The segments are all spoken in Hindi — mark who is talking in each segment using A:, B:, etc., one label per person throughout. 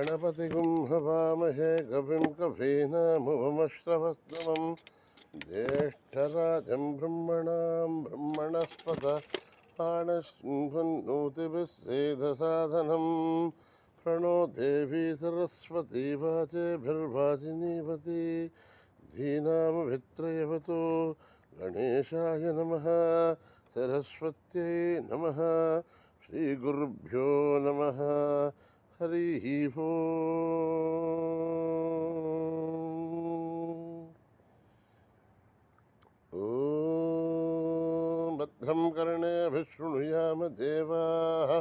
A: गणपतिगुं हवामहे कविं कवीनामुपमश्रवस्तमं ज्येष्ठराजं ब्रह्मणां ब्रह्मणस्पत आनशृण्वन्नोतिभिः सेदसाधनं प्रणो देवी सरस्वती वाचेभिर्वाचिनीवती धीनामभित्रयवतो गणेशाय नमः सरस्वत्यै नमः श्रीगुरुभ्यो नमः हरिः ॐ भद्रं कर्णेभिः शृणुयाम देवाः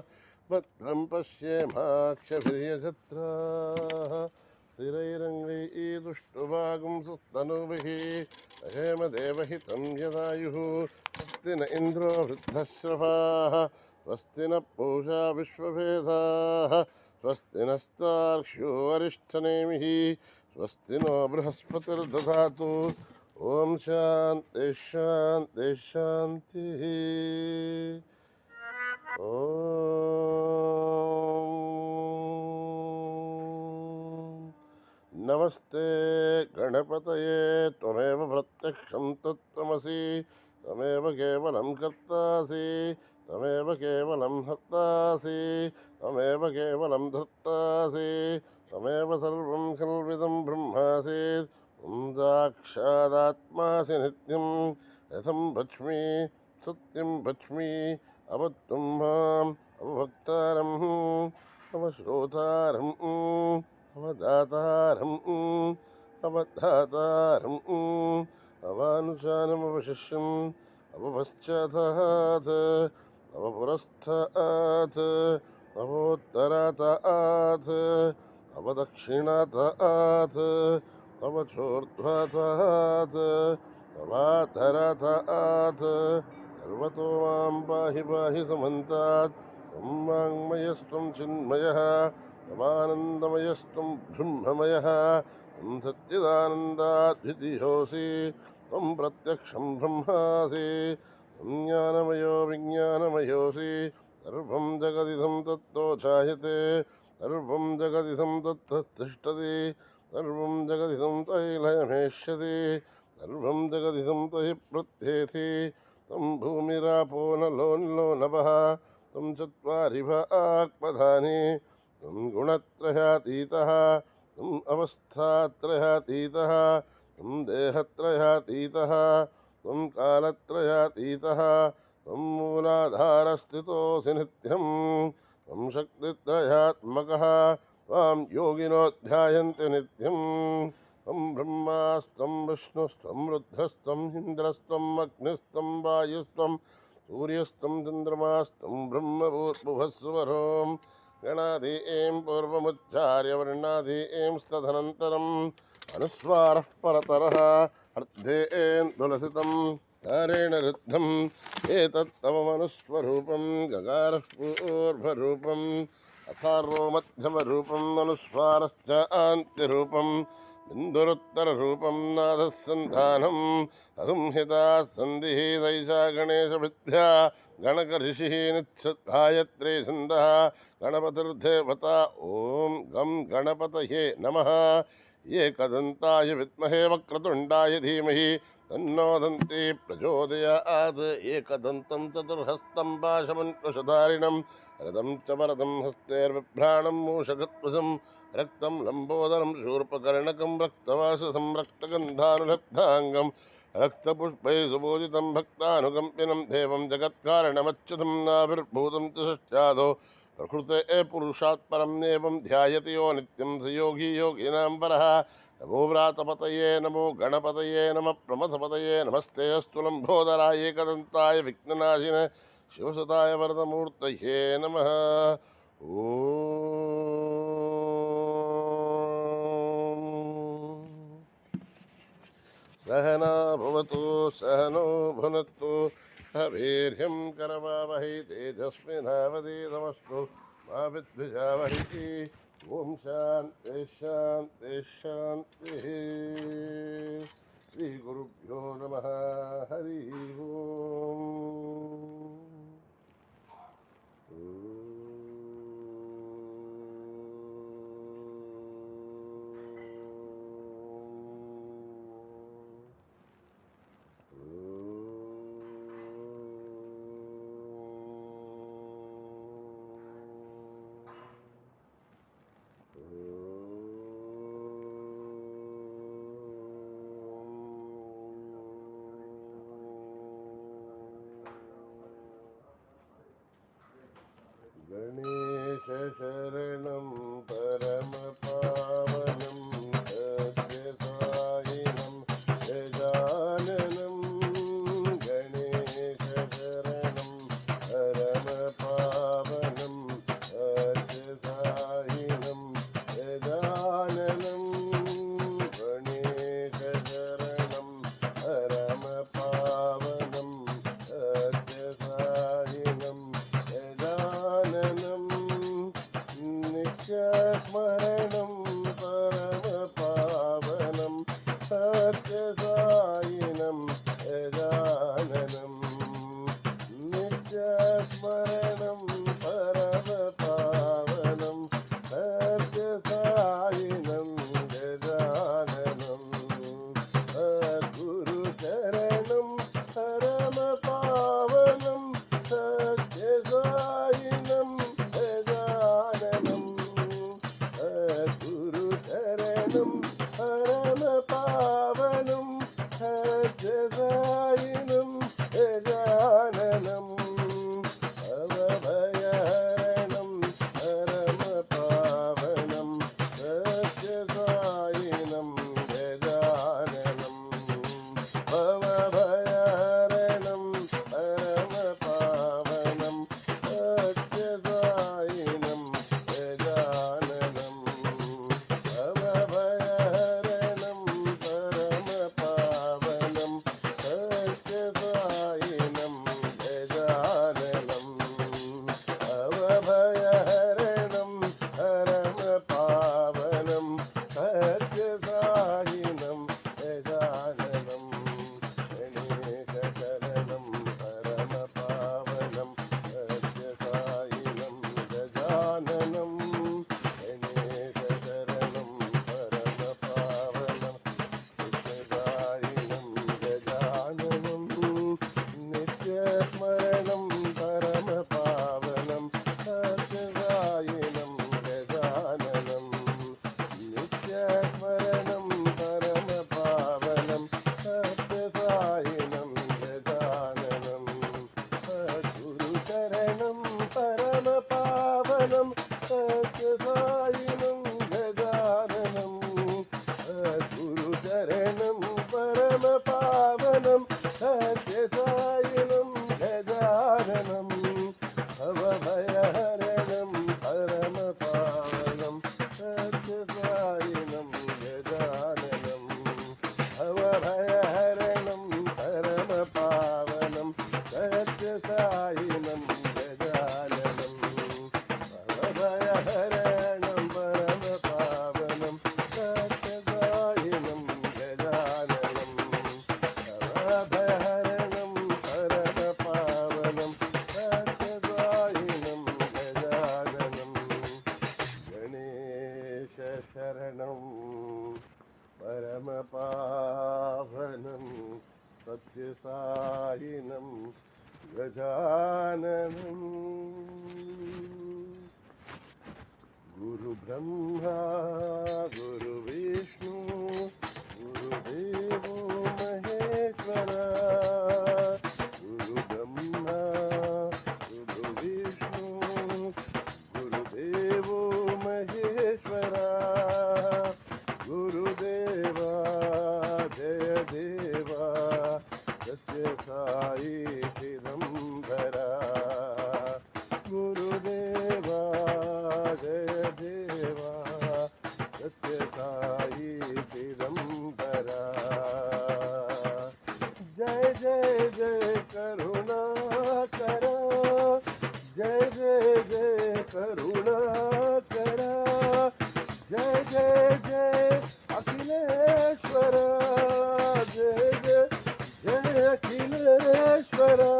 A: भद्रं पश्येमाक्षभिर्यजत्राः स्थिरैरङ्गैस्तुष्टुवागुंसस्तनूभिः अहेम देवहितं यदायुः स्वस्ति न इन्द्रो वृद्धश्रवाः स्वस्ति न पूषा विश्ववेदाः स्वस्ति नस्तार्क्ष्यो अरिष्ठनेमिः स्वस्ति नो बृहस्पतिर्दधातु ॐ शान्ति शान्ति शान्तिः ॐ नमस्ते गणपतये त्वमेव प्रत्यक्षं तत्त्वमसि त्वमेव केवलं कर्तासि त्वमेव केवलं हर्तासि त्वमेव केवलं धर्तासि त्वमेव सर्वं खल्विदं ब्रह्मासि त्वं साक्षादात्मासि नित्यं रथं भक्ष्मि सत्यं भक्ष्मि अवत्वं माम् अवभक्तारम् अवश्रोतारम् अवदातारम् अवधातारम् अवानुशानमवशिष्यम् अवपश्चातात् अवपुरस्तात् अवोत्तरातात् अवदक्षिणातात् अवचोर्ध्वातात् अवाधरातात् सर्वतो मां पाहि पाहि समन्तात् त्वं वाङ्मयस्त्वं चिन्मयः त्वमानन्दमयस्त्वं ब्रह्ममयः त्वं सच्चिदानन्दाद्वितीयोऽसि त्वं प्रत्यक्षं ब्रह्मासि त्वं ज्ञानमयो विज्ञानमयोऽसि सर्वं जगदिदं तत्तोचायते सर्वं जगदिदं तत्तत्तिष्ठति सर्वं जगदिदं त्वयि लयमेष्यति सर्वं जगदिदं त्वयि प्रत्येति त्वं भूमिरापो नलो निलो नभः त्वं चत्वारि वाक्पदानि त्वं गुणत्रयातीतः त्वम् अवस्थात्रयातीतः त्वं देहत्रयातीतः त्वं कालत्रयातीतः त्वं मूलाधारस्थितोऽसि नित्यं त्वं शक्तित्रयात्मकः त्वां योगिनो ध्यायन्ति नित्यं त्वं ब्रह्मास्त्वं विष्णुस्त्वं रुद्रस्त्वम् इन्द्रस्त्वम् अग्निस्त्वं वायुस्त्वं सूर्यस्त्वं चन्द्रमास्त्वं ब्रह्मभूर्भुवस्सुवरों गणादीं पूर्वमुच्चार्य वर्णादीं स्तदनन्तरम् अनुस्वारः परतरः अर्धेन्दुलसितं तारेण रुद्धम् एतत्तव मनुस्वरूपं गगारः पूर्वरूपम् अथार्वो मध्यमरूपम् अनुस्वारश्च आन्त्यरूपम् बिन्दुरुत्तररूपं नादः सन्धानम् अगुंहिता सन्धिः दैशा गणेशविद्या गणकऋषिः नित्सद्गायत्री छन्दः गणपतिर्देवता ॐ गं गणपतये नमः एकदन्ताय विद्महे वक्रतुण्डाय धीमहि तन्नो दन्ती प्रचोदयात् एकदन्तं चतुर्हस्तं पाशमङ्कुशधारिणं रथं च वरदं हस्तैर्बिभ्राणं मूषकध्वजं रक्तं लम्बोदरं शूर्पकर्णकं रक्तवाससं रक्तगन्धानुलब्धाङ्गं रक्तपुष्पैः सुपूजितं भक्तानुकम्पिनं देवं जगत्कारणमच्युतं नाभिर्भूतं च षष्ट्यादो प्रकृते पुरुषात् परं एवं ध्यायति यो नित्यं स योगी योगिनां वरः नमो व्रातपतये नमो गणपतये नमः प्रमथपतये नमस्ते अस्तु लम्बोदराय एकदन्ताय विघ्ननाशिने शिवसुताय वरदमूर्तये नमः ॐ सहना भवतु सहनो भुनक्तु वीर्यं करवावहै तेजस्विनावधीतमस्तु मा विद्विषावहै ॐ शान्ति शान्ति शान्तिः श्रीगुरुभ्यो नमः हरिः ओम् शरणं परमपावनं सत्यसायिनं गजाननं गणेशशरणं परमपावनं सत्यसायिनं गजाननं गणेशशरणं परमपावनं सत्यसायिनं गजाननं नित्यस्मरणं परमपावनं सत्यसायिनं गजाननं नित्यस्मरणं परमपावनं सत्यसायिनं गजाननं सद्गुरुचरणं परमपावनं सत्यसायिनं गजाननं सद्गुरुचरणं परमपावनं सत्यसायिनं गजाननं भवभयहरणं परमपावनं सत्यसायिनं गजाननं भवभयहरणं परमपावनं सत्यसायिनं गजाननं भवभयहरणं परमपावनं सत्यसायिनं गजाननं भवभयहरणं परमपावनं सत्यसायिनं गजाननं गणेशशरणं परमपावनं सत्यसायिनं गजाननं गणेशशरणं परमपावनं सत्यसायिनं गजाननं नित्यस्मरणं परमपावनं सत्यसायिनं गजाननं नित्यस्मरणं परमपावनं सत्यसायिनं गजाननं सद्गुरुचरणं परमपावनं सत्यसायिनं गजाननं सद्गुरुचरणं परमपावनं सत्यसायिनं गजाननं भवभयहरणं परमपावनं सत्यसायिनं गजाननं भवभयहरणं परमपावनं सत्यसायिनं गजाननं भवभयहरणं परमपावनं सत्यसायिनं गजाननं भवभयहरणं परमपावनं सत्यसायिनं गजाननं गणेशशरणं परमपावनं सत्यसायिनं गजाननं गुरुब्रह्मा गुरुविष्णु गुरुदेवो महेश्वरा गुरुब्रह्मा गुरुविष्णु गुरुदेवो महेश्वरा गुरुदेवा जय देवा सत्यसाई चिदंबरा गुरुदेवा जय देवा सत्यसाई चिदंबरा जय जय जय करुणाकरा जय जय जय करुणाकरा जय जय जय अखिलेश्वरा जय जय जय अखिलेश्वरा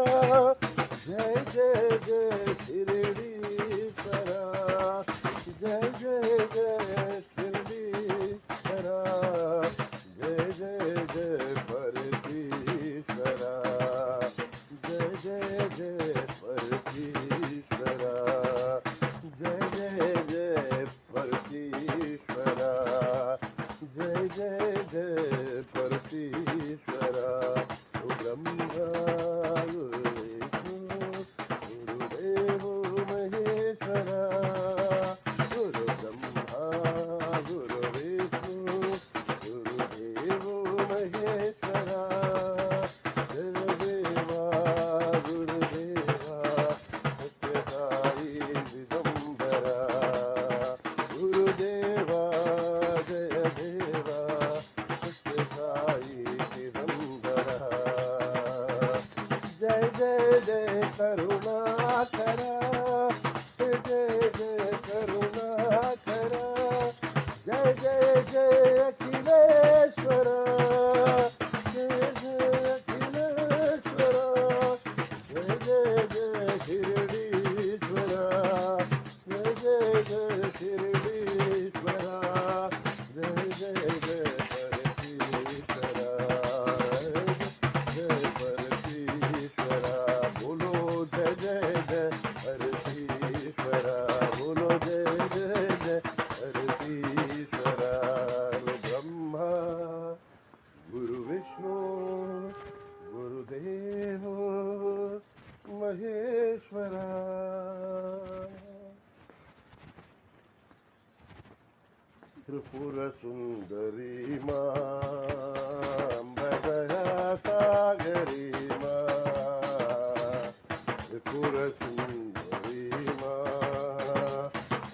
A: जय जय जय शिरडीश्वरा जय जय जय शिरडीश्वरा जय जय जय परमेश्वरा जय जय जय परमेश्वरा जय जय जय परमेश्वरा जय जय जय जय जय करुणाकर, जय जय करुणाकर, जय जय जय अखिलेश्वर, जय जय अखिलेश्वर, जय जय जय शिर्डीश्वर, जय जय जय शिर्डीश्वर, जय जय जय परमेश्वर, जय परमेश्वर, बोलो जय जय जय परमेश्वर, बोलो जय जय जय परमेश्वर, ब्रह्मा गुरु विष्णु गुरुदेव महेश्वरा। त्रिपुर सुंदरी मां अम्बदया सागरी मां, त्रिपुर सुंदरी मां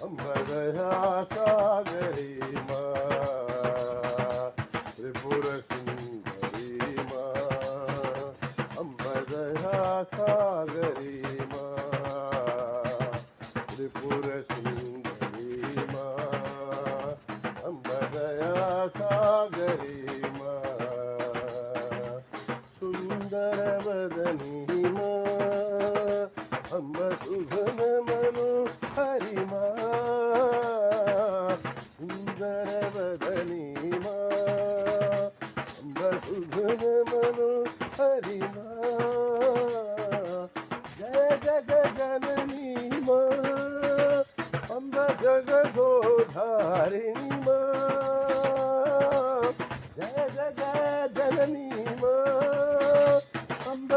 A: अम्बदया सागरी मां, त्रिपुर सुंदरी मां अम्बदया सागरी मां, त्रिपुर सुंदरी मां अम्बदया सागरी मां, सुंदर वदनी मां अम्ब सुघन मनु हरि मां, सुंदर वदनी मां अम्ब सुघन मनु हरि मां, जय जगजननी मां अम्ब जगदोधारिणी मां, जय जगजननी मां अम्ब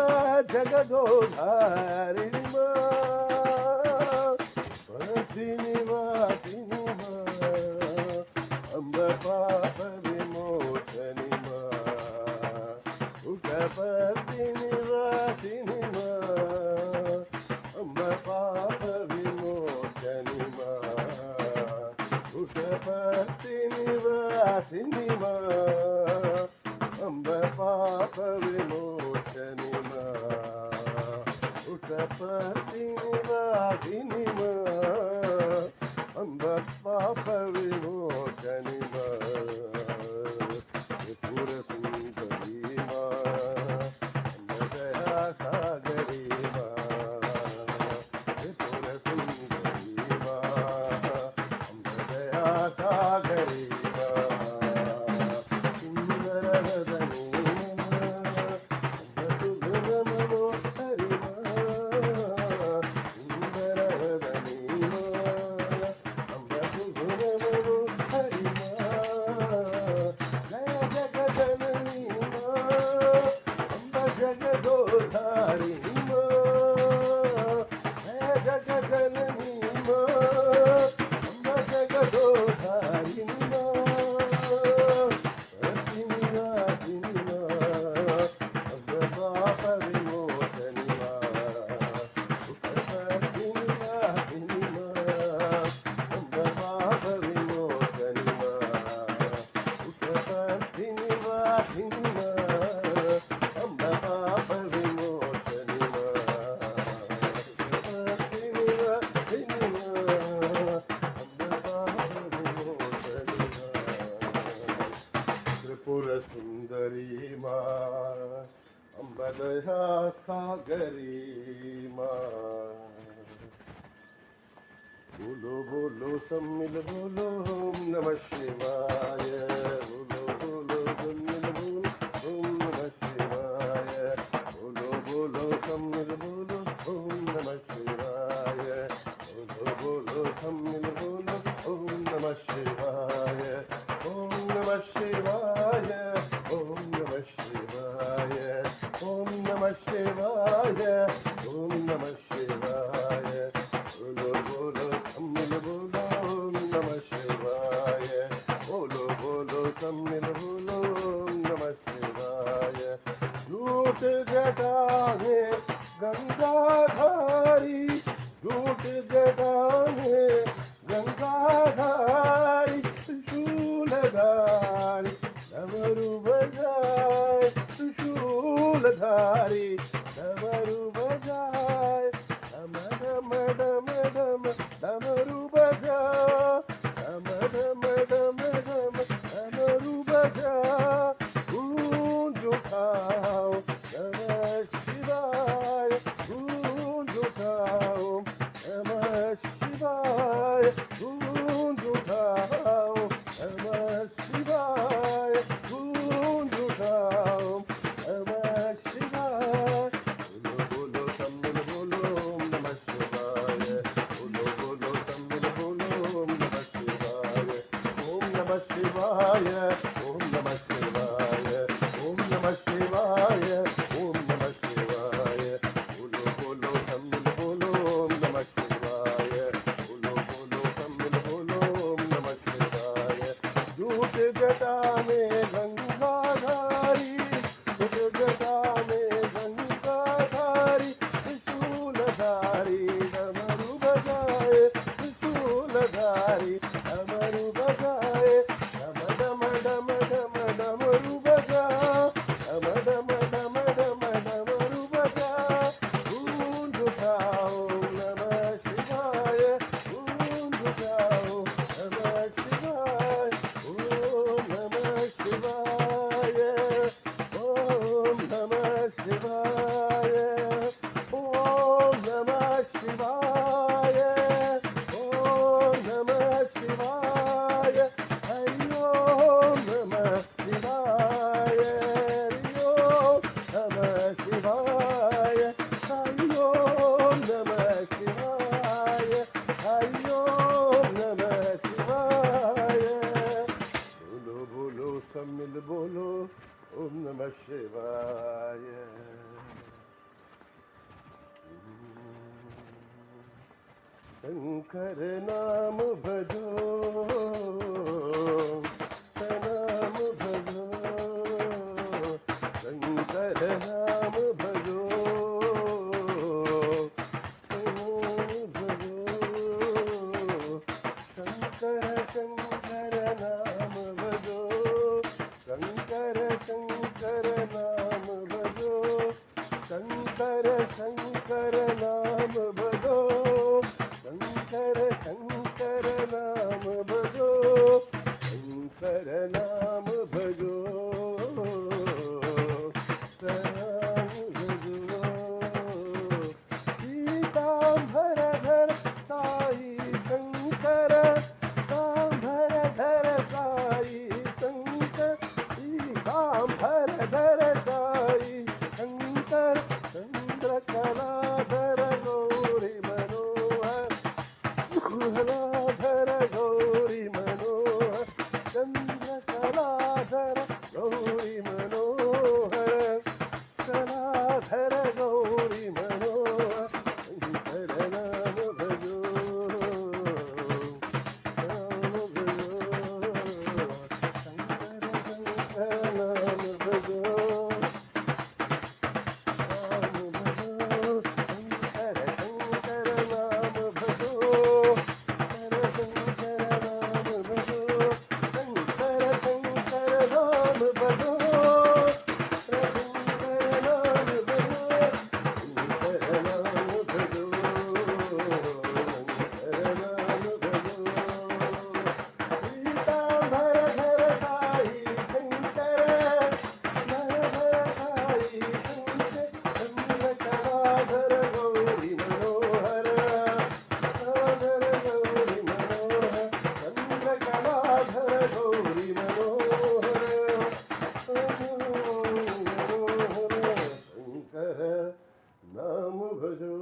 A: जगदोधारिणी मां, परतिनिवासिनी मां अम्ब पाप विमोचनी मां, उठपर्तिनिवासिनी मां अम्ब पाप विमोचनी मां, उठपर्तिनिवासिनी मां अम्ब पाप विमोचनी मां, उठपर्तिनिवासिनी मां अम्ब पाप विमोचनी मां, त्रिपुर सुंदरी मां अम्बदया सागरी मां, त्रिपुर सुंदरी मां अम्बदया सागरी मां, सुंदर वदनी मां अम्ब सुघन मनोहरि मां, सुंदर वदनी मां अम्ब सुघन मनोहरि मां, जय जगजननी मां अम्ब जगदोधारिणी मां, जय जगजननी मां अम्ब जगदोधारिणी मां, प्रतिनिवासिनी मां अम्ब पाप विमोचनी मां, प्रतिनिवासिनी मां अम्ब पाप विमोचनी मां, प्रतिनिवासिनी मां अम्ब पाप विमोचनी मां, प्रतिनिवासिनी मां अम्ब पाप विमोचनी मां, त्रिपुर सुंदरी मां अम्बदया सागरी मां, बोलो बोलो सम्मिल बोलो ओम नमः शिवाय, बोलो बोलो सम्मिल बोलो ओम नमः शिवाय, बोलो बोलो सम्मिल बोलो ओम नमः शिवाय, बोलो बोलो सम्मिल बोलो ओम नमः शिवाय, ओम नमः शिवाय, ओम नमः शिवाय, ओम नमः शिवाय, ओम नमः शिवाय, बोलो बोलो सम्मिल बोलो ओम नमः शिवाय, बोलो बोलो सम्मिल बोलो ओम नमः शिवाय, लूट जटा में गंगाधारी, लूट जटा में गंगाधारी, त्रिशूलधारी डमरू बजाए त्रिशूल त्रिशूलधारी डमरू बजाए डम डम डम डम डमरू बजा डम डम डम डम डमरू बजा गूंज उठाओ नमः शिवाय गूंज उठाओ नमः शिवाय गूंज उठाओ नमः शिवाय गूंज उठाओ नमः शिवाय बोलो बोलो तमिल बोलो ओम नमः शिवाय बोलो बोलो तमिल बोलो ओम नमः शिवाय ओम नमः शिवाय ओम नमः शिवाय ओम नमः शिवाय ओम नमः शिवाय बोलो बोलो तमिल बोलो ओम नमः शिवाय बोलो बोलो तमिल बोलो ओम नमः शिवाय झूठ जटा में गंगाधारी झूठ जटा में गंगाधारी त्रिशूलधारी डमरू बजाए त्रिशूलधारी डमरू बजाए डम डम डम डम डमरू बजा डम डम डम डम डमरू बजा गूंज उठाओ नमः शिवाय गूंज उठाओ नमः शिवाय ओम नमः शिवाय ओम नमः शिवाय ओम नमः शिवाय ओम नमः शिवाय हरि ओम नमः शिवाय हरि ओम नमः शिवाय हरि ओम नमः शिवाय हरि ओम नमः शिवाय बोलो बोलो सब मिल बोलो ओम नमः शिवाय शंकर नाम भजो नाम भजो शंकर नाम भजो नाम भजो शंकर शंकर नाम भजो शंकर शंकर नाम भजो शंकर शंकर नाम भजो शंकर शंकर नाम भजो शंकर नाम भजो नाम भजो पीतांबर धर साई शंकर पीतांबर धर साई शंकर पीतांबर धर साई शंकर चंद्रकलाधर गौरी मनोहर कलाधर गौरी मनोहर चंद्रकलाधर गौरी मनोहर कलाधर गौरी मनोहर शंकर नाम भजो नाम भजो शंकर शंकर नाम भजो नाम भजो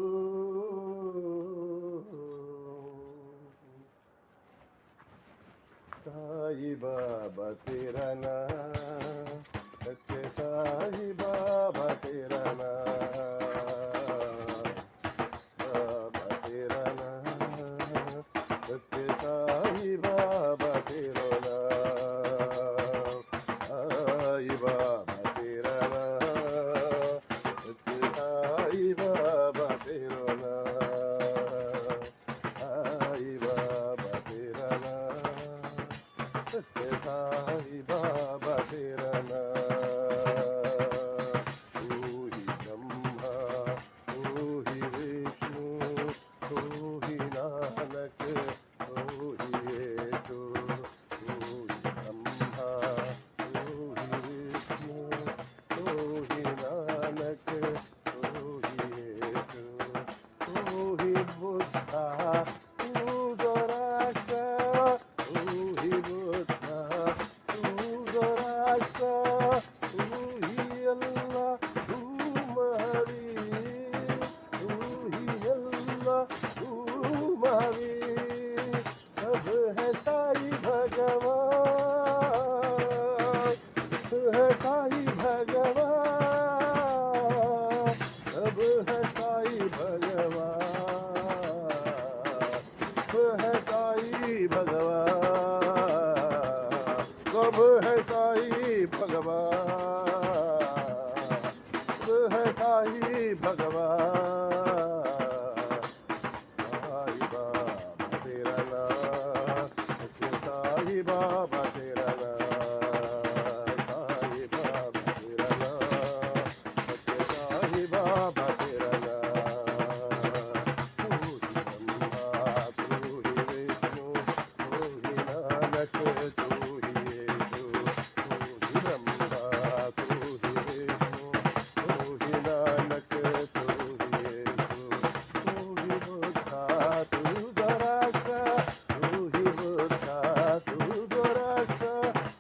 A: साई बाबा तेरा नाम सच्चे साई बाबा तेरा नाम बाबा तेरा नाम सच्चे साई बाबा तेरा नाम साई बाबा तेरा नाम सच्चे साई बाबा तेरा नाम साई बाबा तेरा नाम सच्चे साई बाबा सब है साई भगवान, सब है साई भगवान, सब है साई भगवान, सब है साई भगवान। साई बाबा तेरा नाम, साई बाबा तेरा नाम, साई बाबा तेरा नाम, साई बाबा तेरा नाम। तू ही ब्रह्मा, तू ही विष्णु, तू ही नानक, तू ही यीशु। तू ही ब्रह्मा, तू ही विष्णु, तू ही नानक, तू ही यीशु। तू ही बुद्धा, तू गोरक्षा, तू ही बुद्धा, तू गोरक्षा।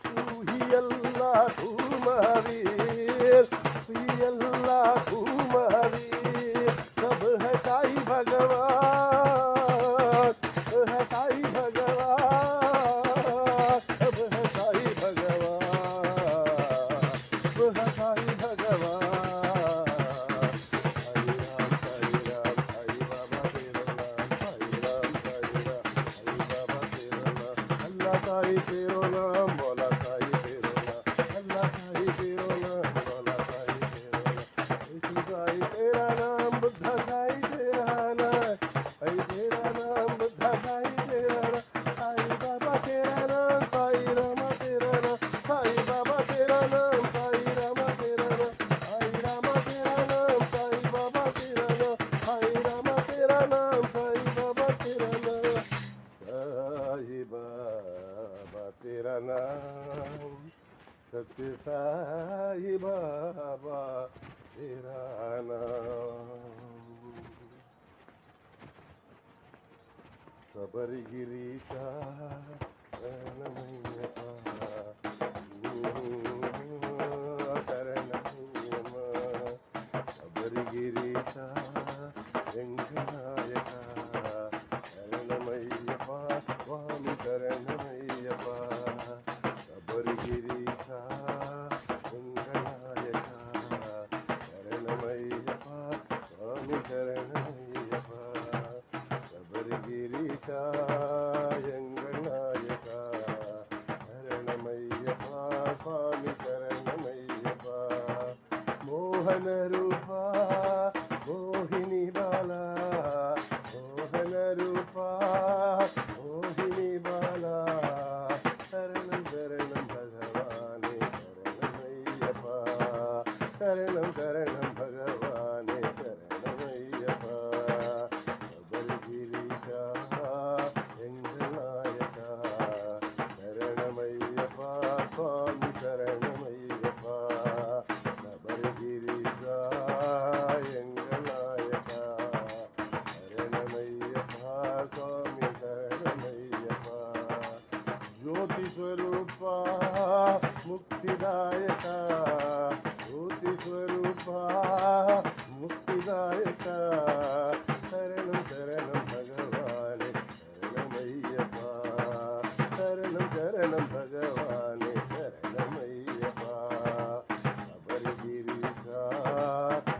A: तू ही अल्लाह, तू महावीर, तू ही अल्लाह, तू महावीर। सब है साई भगवान, सब है साई भगवान, सब है साई भगवान, सब है साई भगवान। साई राम, साई राम, साई बाबा तेरा नाम, साई राम, साई राम, साई बाबा तेरा नाम। अल्लाह साई तेरो नाम, मौला साई तेरो नाम, अल्लाह साई तेरो नाम, मौला साई तेरो नाम। यीशु साई तेरा नाम, बुद्धा साई तेरा नाम, साई तेरा नाम, बुद्धा साई तेरा नाम, साई बाबा तेरा नाम, साई रामा तेरा नाम, साई बाबा तेरा नाम, साई रामा तेरा नाम, साई रामा तेरा नाम, साई बाबा तेरा नाम, साई रामा तेरा नाम, साई बाबा तेरा नाम, साई बाबा तेरा नाम, सत्य साई बाबा तेरा नाम। सबरगिरीचा शरणमय्यप्पा, शरणमय्यप्पा, सबरगिरीचा वेंकटनायका, शरणमय्यप्पा स्वामी शरणमय्यप्पा। सबरगिरीचा वेंकटनायका, शरणमय्यप्पा स्वामी शरणमय्यप्पा। सबरगिरीचा वेंकटनायका, शरणमय्यप्पा स्वामी शरणमय्यप्पा। मोहन रूपा, मोहिनी बाला, मोहन रूपा, मोहिनी बाला। शरणं शरणं भगवाने शरणमय्यप्पा, शरणं शरणं भगवाने शरणमय्यप्पा। सबरगिरीचा वेंकटनायका, शरणमय्यप्पा स्वामी शरणमय्यप्पा। सबरगिरीचा वेंकटनायका, शरणमय्यप्पा स्वामी शरणमय्यप्पा। ज्योति स्वरूपा मुक्तिदायका, ज्योति स्वरूपा मुक्तिदायका। शरणं शरणं भगवाने शरणमय्यप्पा, शरणं शरणं भगवाने शरणमय्यप्पा। सबरगिरीचा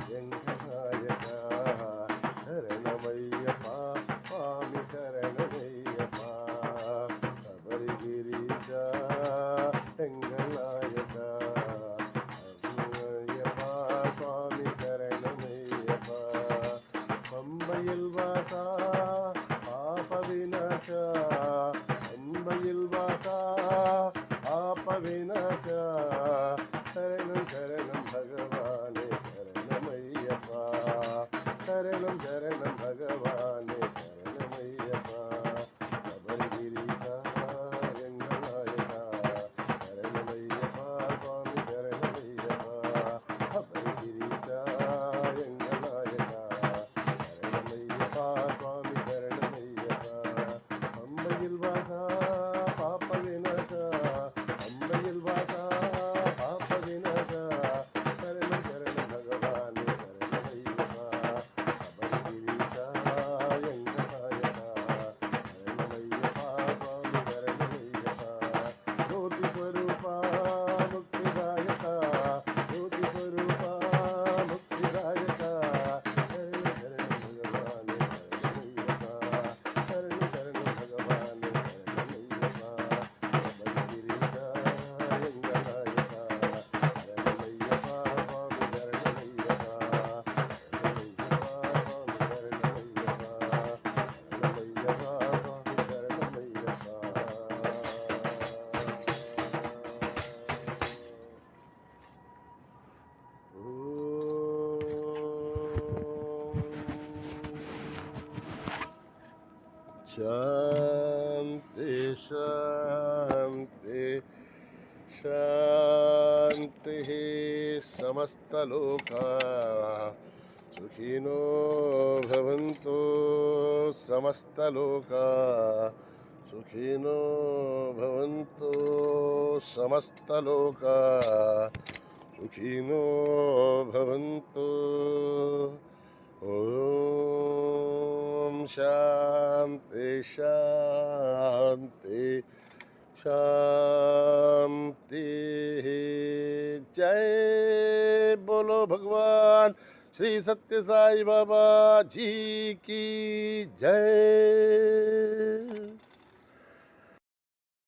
A: वेंकटनायका, शरणमय्यप्पा स्वामी शरणमय्यप्पा। सबरगिरीचा वेंकटनायका, शरणमय्यप्पा स्वामी शरणमय्यप्पा। शांति शांति शांति समस्तलोका सुखिनो भवन्तु समस्तलोका सुखिनो भवन्तु समस्तलोका सुखिनो भवन्तु ओम शांति शांति शांति जय बोलो भगवान श्री सत्य साई बाबा जी की जय।